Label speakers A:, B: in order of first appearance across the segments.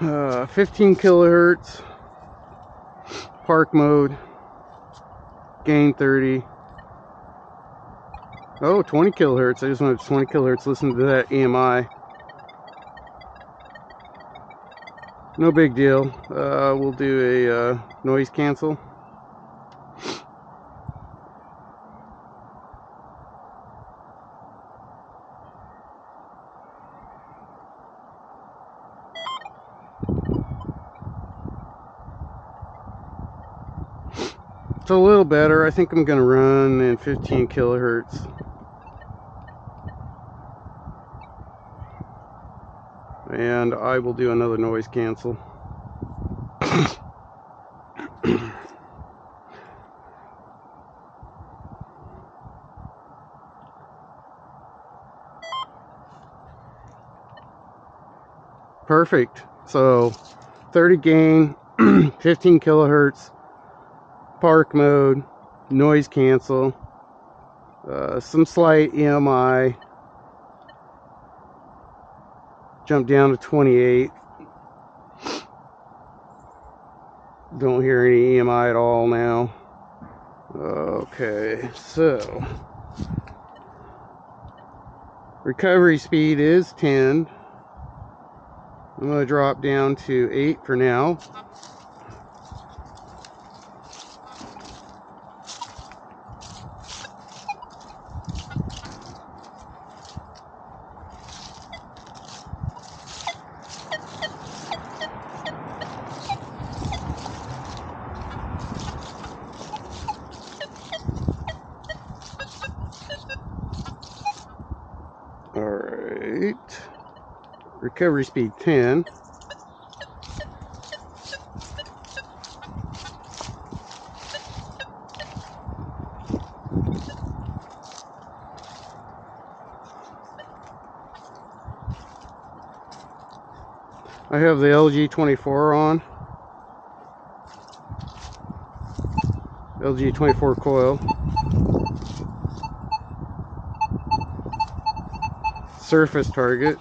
A: 15 kilohertz, park mode, gain 30. Oh, 20 kilohertz. I just went to 20 kilohertz. Listen to that EMI. No big deal. We'll do a noise cancel. It's a little better. I think I'm going to run in 15 kilohertz. And I will do another noise cancel. Perfect. So 30 gain, 15 kilohertz, park mode, noise cancel, some slight EMI, jump down to 28. Don't hear any EMI at all now. Okay, so recovery speed is 10. I'm going to drop down to 8 for now. Alright. Recovery speed 10. I have the LG24 on. LG24 coil. Surface target.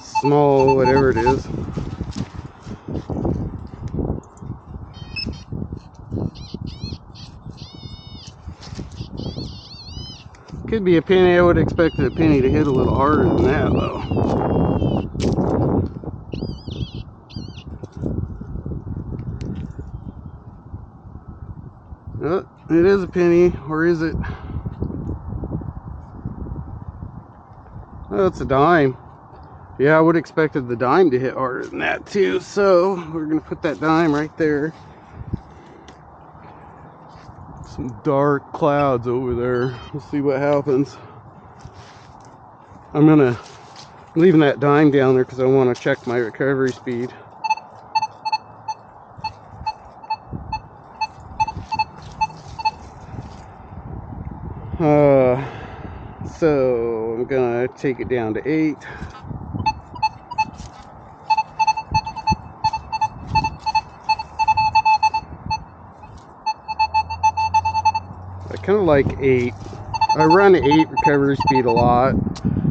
A: Small, whatever it is. Could be a penny. I would expect a penny to hit a little harder than that, though. Oh, it is a penny, or is it? Oh, it's a dime. Yeah, I would have expected the dime to hit harder than that too. So we're gonna put that dime right there. Some dark clouds over there. We'll see what happens. I'm leaving that dime down there because I want to check my recovery speed. So I'm gonna take it down to 8. I kind of like 8. I run 8 recovery speed a lot.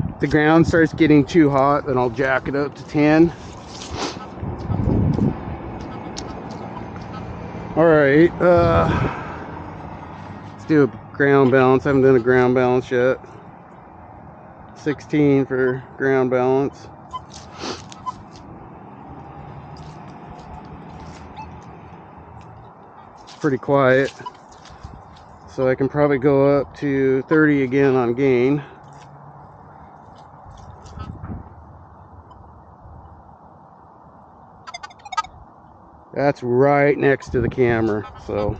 A: If the ground starts getting too hot, then I'll jack it up to 10. Alright, let's do a ground balance. I haven't done a ground balance yet. 16 for ground balance. Pretty quiet. So I can probably go up to 30 again on gain. That's right next to the camera, so.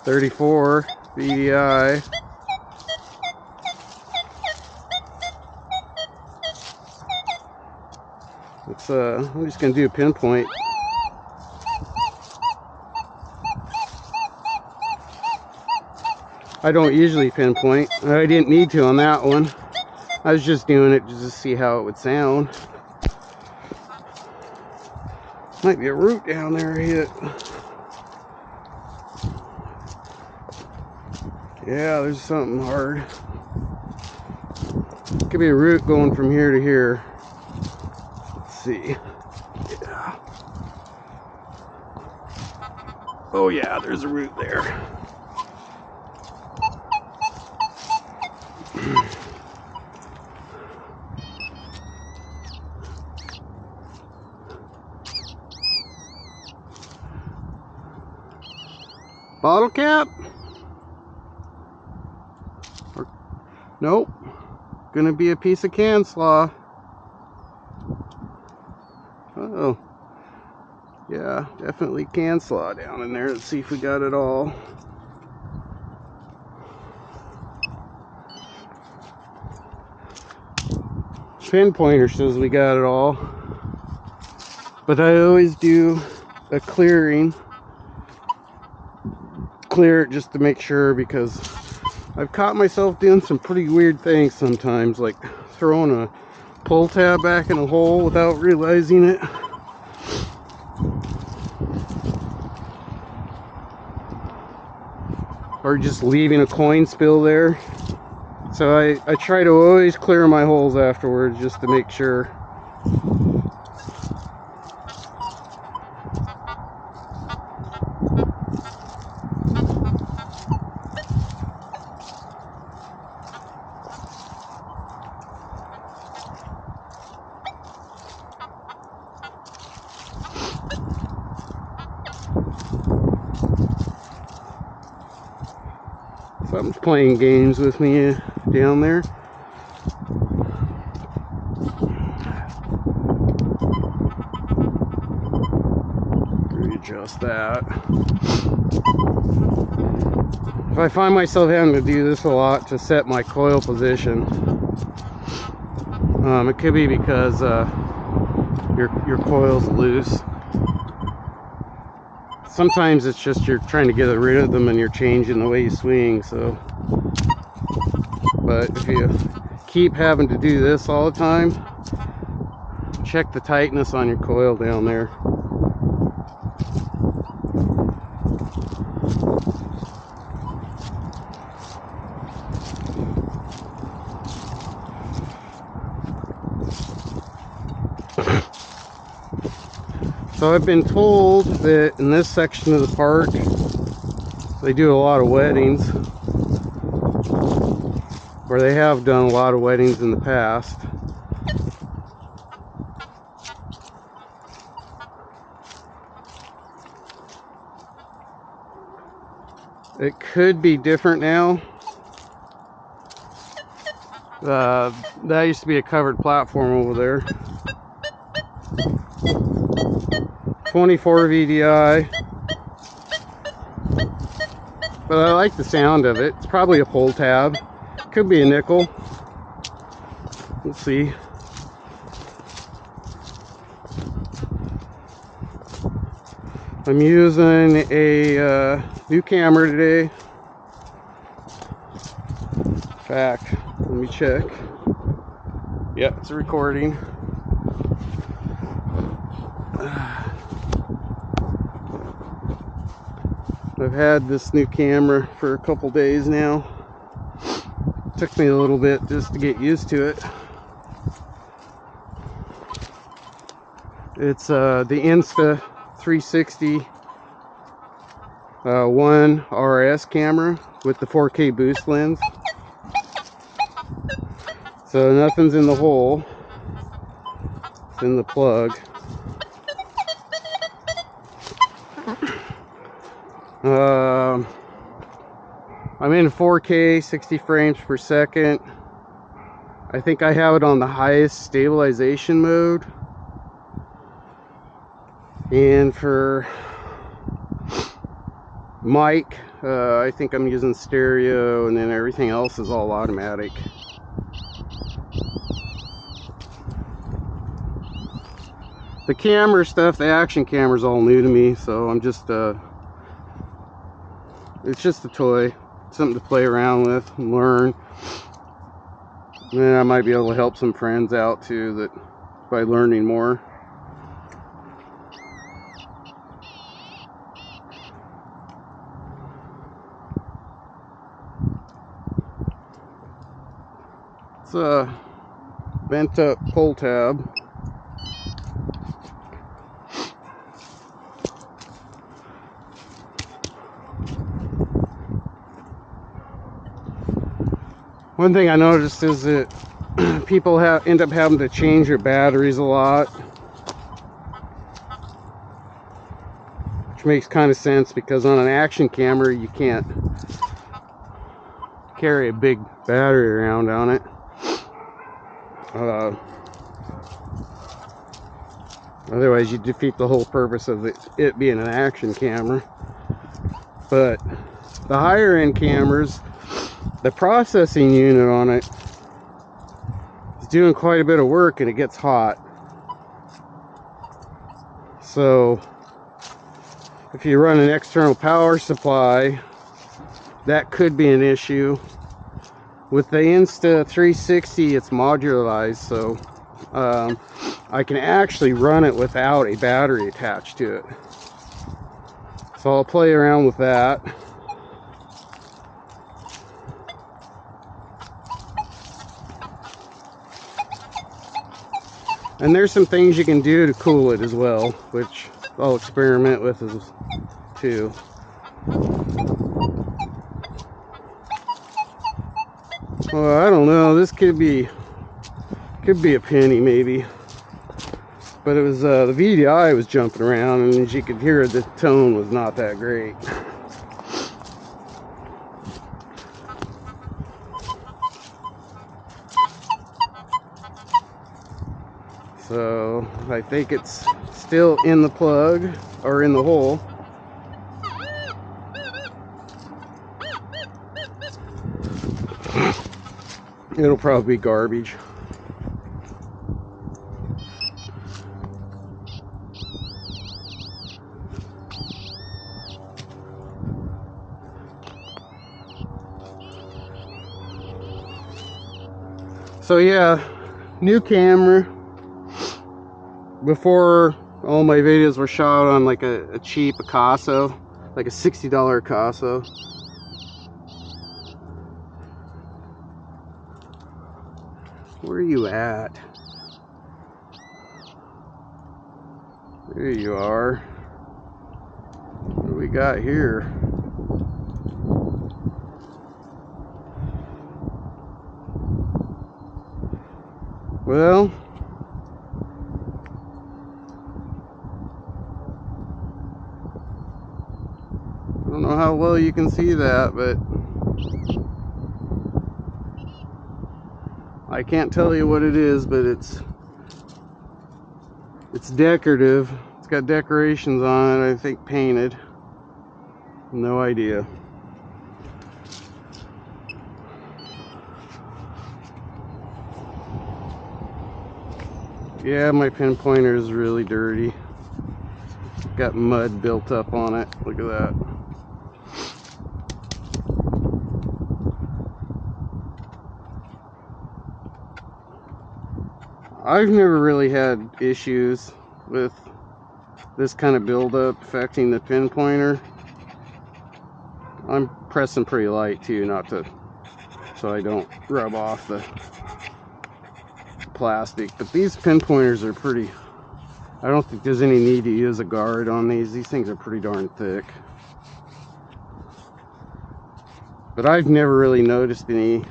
A: $34 VDI. It's I'm just gonna do a pinpoint. I don't usually pinpoint. I didn't need to on that one. I was just doing it just to see how it would sound. Might be a root down there I hit. Yeah, there's something hard. Could be a root going from here to here. Let's see. Yeah. Oh yeah, there's a root there. Bottle cap? Or, nope. Gonna be a piece of can slaw. Oh. Yeah, definitely can slaw down in there. Let's see if we got it all. Pinpointer says we got it all. But I always do a clearing. Clear it just to make sure, because I've caught myself doing some pretty weird things sometimes, like throwing a pull tab back in a hole without realizing it. Or just leaving a coin spill there. So I try to always clear my holes afterwards just to make sure. Something's playing games with me down there. Readjust that. If I find myself having to do this a lot to set my coil position, it could be because your coil's loose. Sometimes it's just you're trying to get rid of them and you're changing the way you swing. So, but if you keep having to do this all the time, check the tightness on your coil down there. So I've been told that in this section of the park they do a lot of weddings, or they have done a lot of weddings in the past. It could be different now. That used to be a covered platform over there. 24 VDI. But I like the sound of it. It's probably a pull tab. Could be a nickel. We'll see. I'm using a new camera today. In fact, let me check. Yeah, it's recording. I've had this new camera for a couple days now. Took me a little bit just to get used to it. It's the Insta360 One RS camera with the 4K boost lens. So nothing's in the hole. It's in the plug. I'm in 4K, 60 frames per second. I think I have it on the highest stabilization mode. And for mic, I think I'm using stereo, and then everything else is all automatic. The camera stuff, the action camera is all new to me, so I'm just, it's just a toy. Something to play around with and learn. And then I might be able to help some friends out too, that by learning more. It's a bent up pull tab. One thing I noticed is that people end up having to change their batteries a lot, which makes kind of sense because on an action camera you can't carry a big battery around on it. Otherwise you defeat the whole purpose of it being an action camera. But the higher end cameras, the processing unit on it is doing quite a bit of work and it gets hot. So if you run an external power supply, that could be an issue. With the Insta360, it's modularized, so I can actually run it without a battery attached to it. So I'll play around with that. And there's some things you can do to cool it as well, which I'll experiment with too. Well, I don't know. This could be a penny maybe. But it was the VDI was jumping around, and as you could hear, the tone was not that great. So I think it's still in the plug or in the hole. It'll probably be garbage. So yeah, new camera. Before, all my videos were shot on like a cheap Picasso, like a $60 Picasso. Where are you at? There you are. What do we got here? Well, I don't know how well you can see that, but I can't tell you what it is, but it's decorative. It's got decorations on it, I think painted. No idea. Yeah, my pinpointer is really dirty. Got mud built up on it. Look at that. I've never really had issues with this kind of buildup affecting the pinpointer. I'm pressing pretty light too, so I don't rub off the plastic. But these pinpointers are pretty, I don't think there's any need to use a guard on these. These things are pretty darn thick. But I've never really noticed the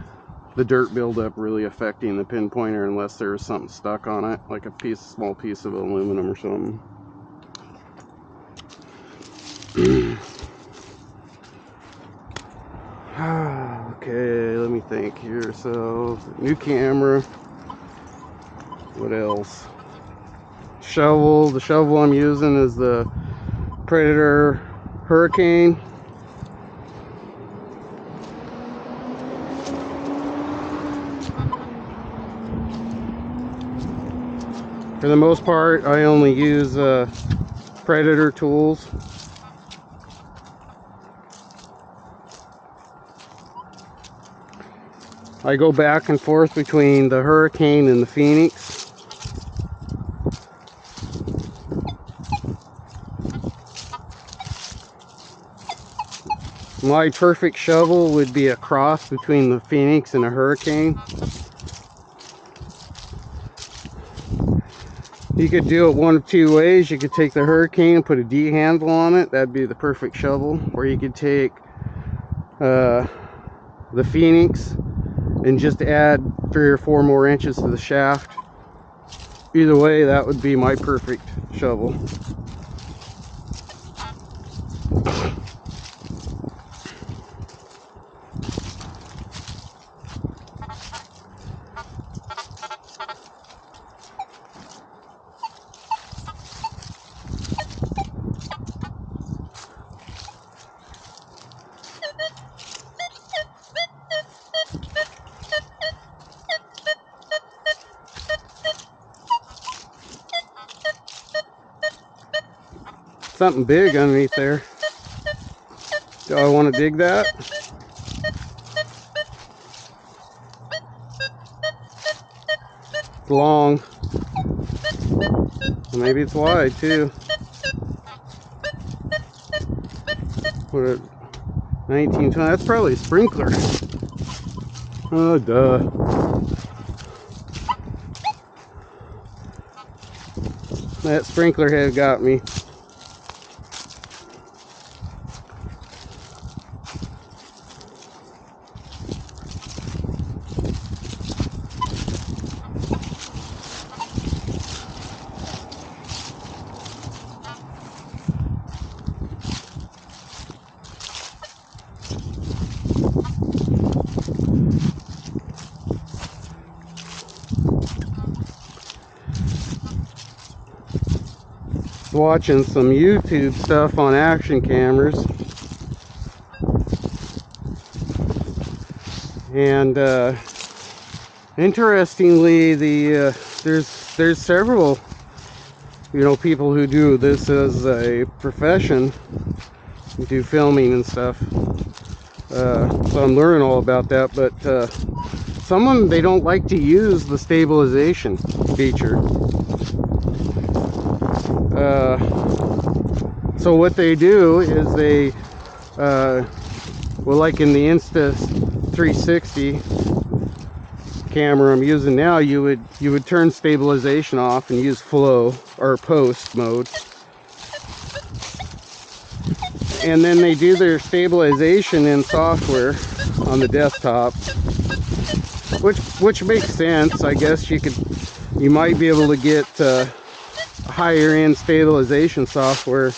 A: dirt buildup really affecting the pinpointer unless there was something stuck on it, like a small piece of aluminum or something. Okay, let me think here. So, new camera. What else? Shovel. The shovel I'm using is the Predator Hurricane. For the most part, I only use Predator tools. I go back and forth between the Hurricane and the Phoenix. My perfect shovel would be a cross between the Phoenix and a Hurricane. You could do it one of two ways. You could take the Hurricane, put a D handle on it. That'd be the perfect shovel. Or you could take the Phoenix and just add 3 or 4 more inches to the shaft. Either way, that would be my perfect shovel. Something big underneath there. Do I want to dig that? It's long. Maybe it's wide too. What, 1920? That's probably a sprinkler. Oh, duh. That sprinkler head got me. Watching some YouTube stuff on action cameras, and interestingly, there's several people who do this as a profession, do filming and stuff. So I'm learning all about that, but some of them, they don't like to use the stabilization feature. So what they do is they, well, like in the Insta360 camera I'm using now, you would turn stabilization off and use flow or post mode, and then they do their stabilization in software on the desktop, which makes sense. I guess you might be able to get higher end stabilization software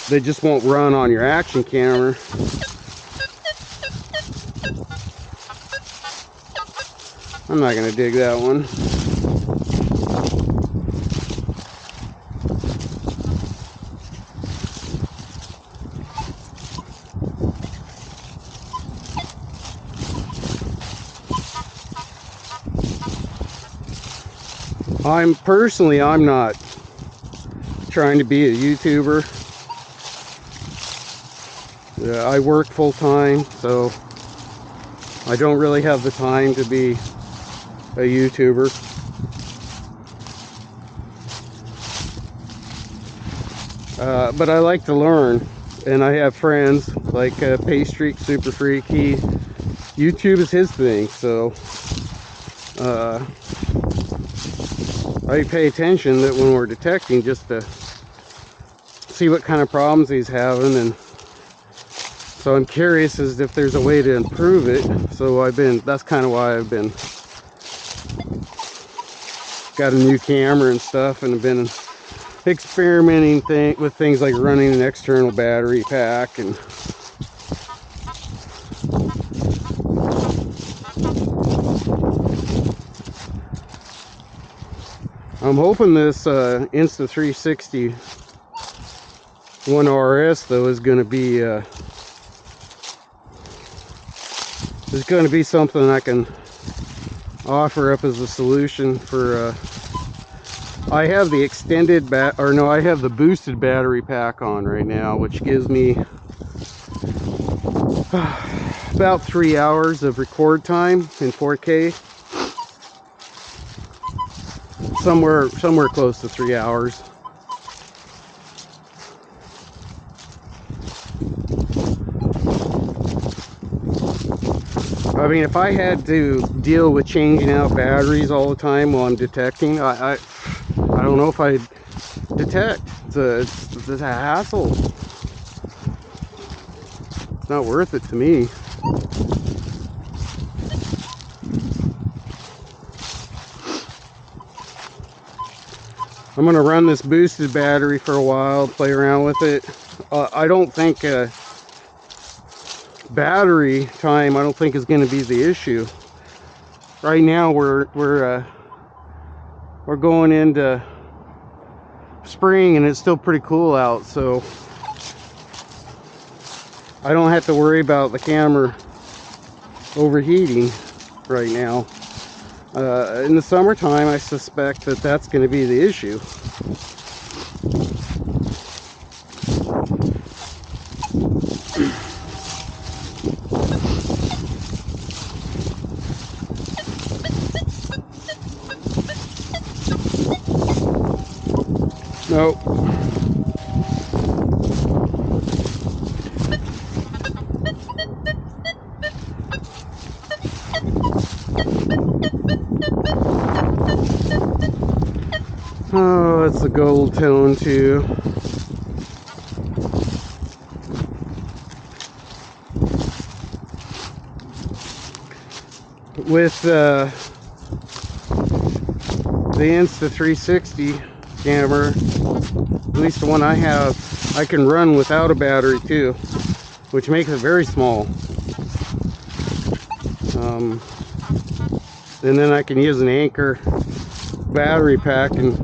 A: that just won't run on your action camera. I'm not gonna dig that one. I'm not trying to be a YouTuber. I work full time, so I don't really have the time to be a YouTuber. But I like to learn, and I have friends like Paystreak Super Freak. YouTube is his thing, so I pay attention that when we're detecting, just to see what kind of problems he's having, and so I'm curious as if there's a way to improve it. So that's kind of why I've been got a new camera and stuff, and I've been experimenting with things like running an external battery pack, and I'm hoping this Insta360 One RS though is going to be something I can offer up as a solution for I have the I have the boosted battery pack on right now, which gives me about 3 hours of record time in 4K. Somewhere close to 3 hours. I mean, if I had to deal with changing out batteries all the time while I'm detecting, I don't don't know if I detect. It's a hassle. It's not worth it to me. I'm gonna run this boosted battery for a while, play around with it. I don't think battery time, I don't think is gonna be the issue. Right now we're going into spring and it's still pretty cool out, so I don't have to worry about the camera overheating right now. In the summertime, I suspect that that's going to be the issue. Nope. Oh, it's a gold tone too. With the Insta360 camera, at least the one I have, I can run without a battery too, which makes it very small. And then I can use an Anchor battery pack and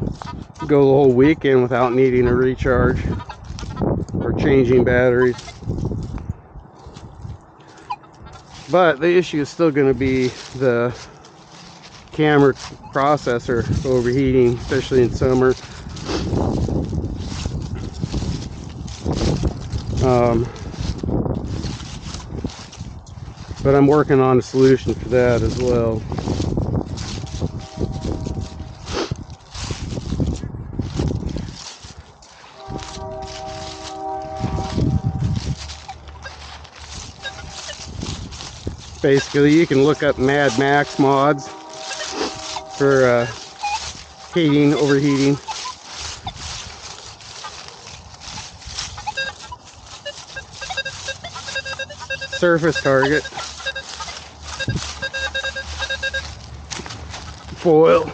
A: go the whole weekend without needing a recharge or changing batteries. But the issue is still going to be the camera processor overheating, especially in summer. But I'm working on a solution for that as well. Basically, you can look up Mad Max mods for heating, overheating. Surface target. Foil.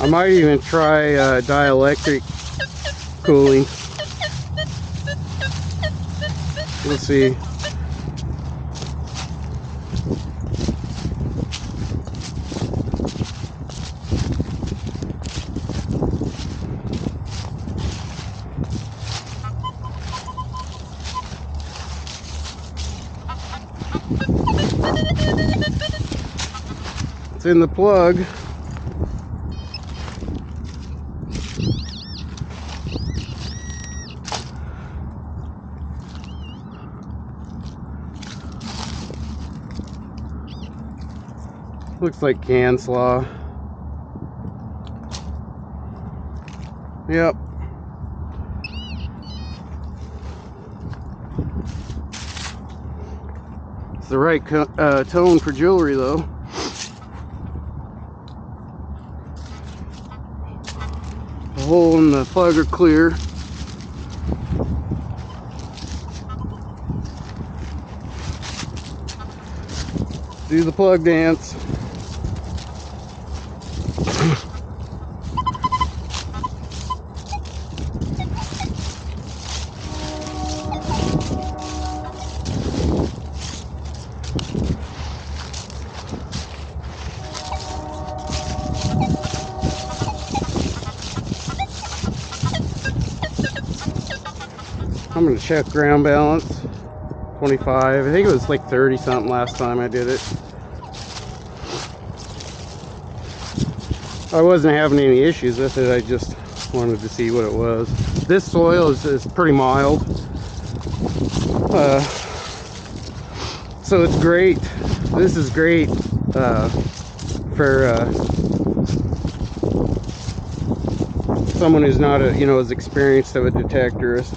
A: I might even try dielectric cooling. We'll see. It's in the plug. Looks like can slaw. Yep. It's the right tone for jewelry though. The hole and the plug are clear. Do the plug dance. I'm gonna check ground balance. 25. I think it was like 30 something last time I did it. I wasn't having any issues with it. I just wanted to see what it was. This soil is pretty mild. So it's great. This is great for someone who's not a, you know, as experienced of a detectorist.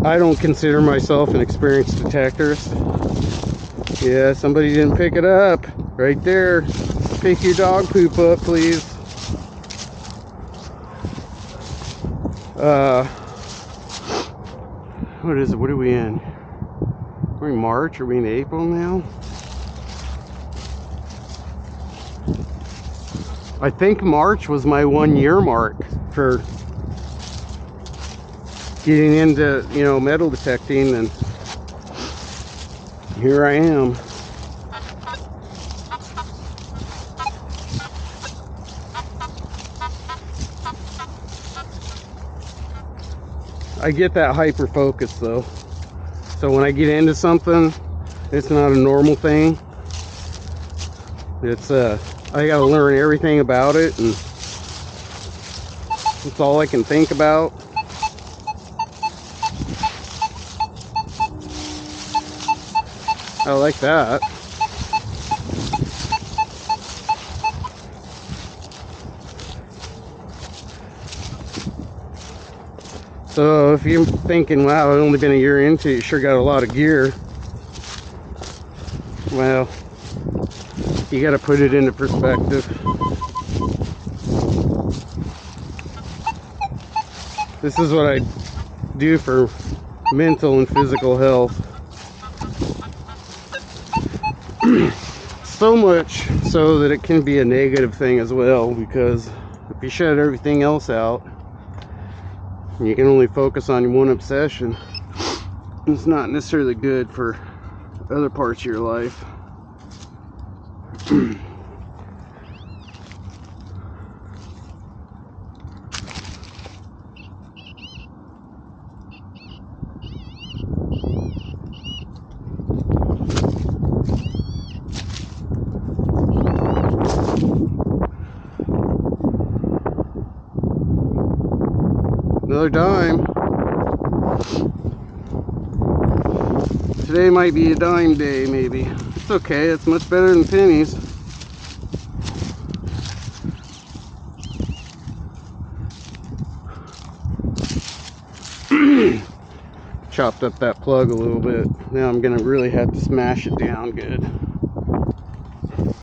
A: I don't consider myself an experienced detectorist. Yeah, somebody didn't pick it up. Right there. Pick your dog poop up, please. What is it? What are we in? We're in March? Are we in April now? I think March was my 1 year mark for getting into, you know, metal detecting, and here I am. I get that hyper focus though. So when I get into something, it's not a normal thing. It's I gotta learn everything about it, and it's all I can think about. I like that. So if you're thinking, wow, I've only been a year into it, you sure got a lot of gear. Well, you got to put it into perspective. This is what I do for mental and physical health. So much so that it can be a negative thing as well, because if you shut everything else out, you can only focus on one obsession. It's not necessarily good for other parts of your life. Another dime. Today might be a dime day, maybe. It's okay, it's much better than pennies. Chopped up that plug a little bit. Now I'm gonna really have to smash it down good.